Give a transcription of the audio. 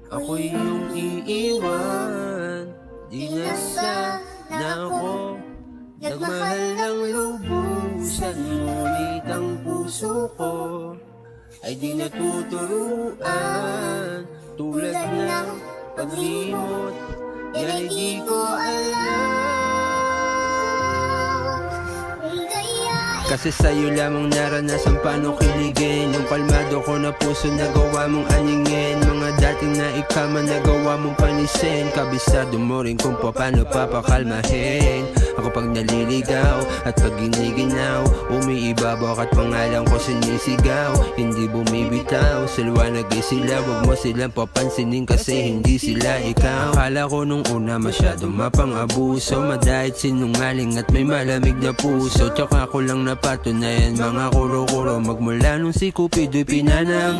Ako'y iyong iiwan. Di na sana ako nagmahal ng lubusan, ngunit ang puso ko ay di natuturuan. Tulad ng paglimot, yan ay di ko alam. Kasi sa'yo lamang naranasan paano kiligin yung kalmado ko na puso na gawa mong aningin. Mga dating na ikama na gawa mong panisin. Kabisado mo rin kung paano papakalmahin ako pag naliligaw at pag giniginaw. Umiibabaw at pangalan ko sinisigaw. Hindi bumibitaw, sa liwanag ay sila. Huwag mo silang papansinin kasi hindi sila ikaw. Akala ko nung una masyadong mapang-abuso, madahit sinungaling at may malamig na puso. Tsaka ko lang napatunayan mga kuro-kuro, magmula nung si Cupido'y pinanang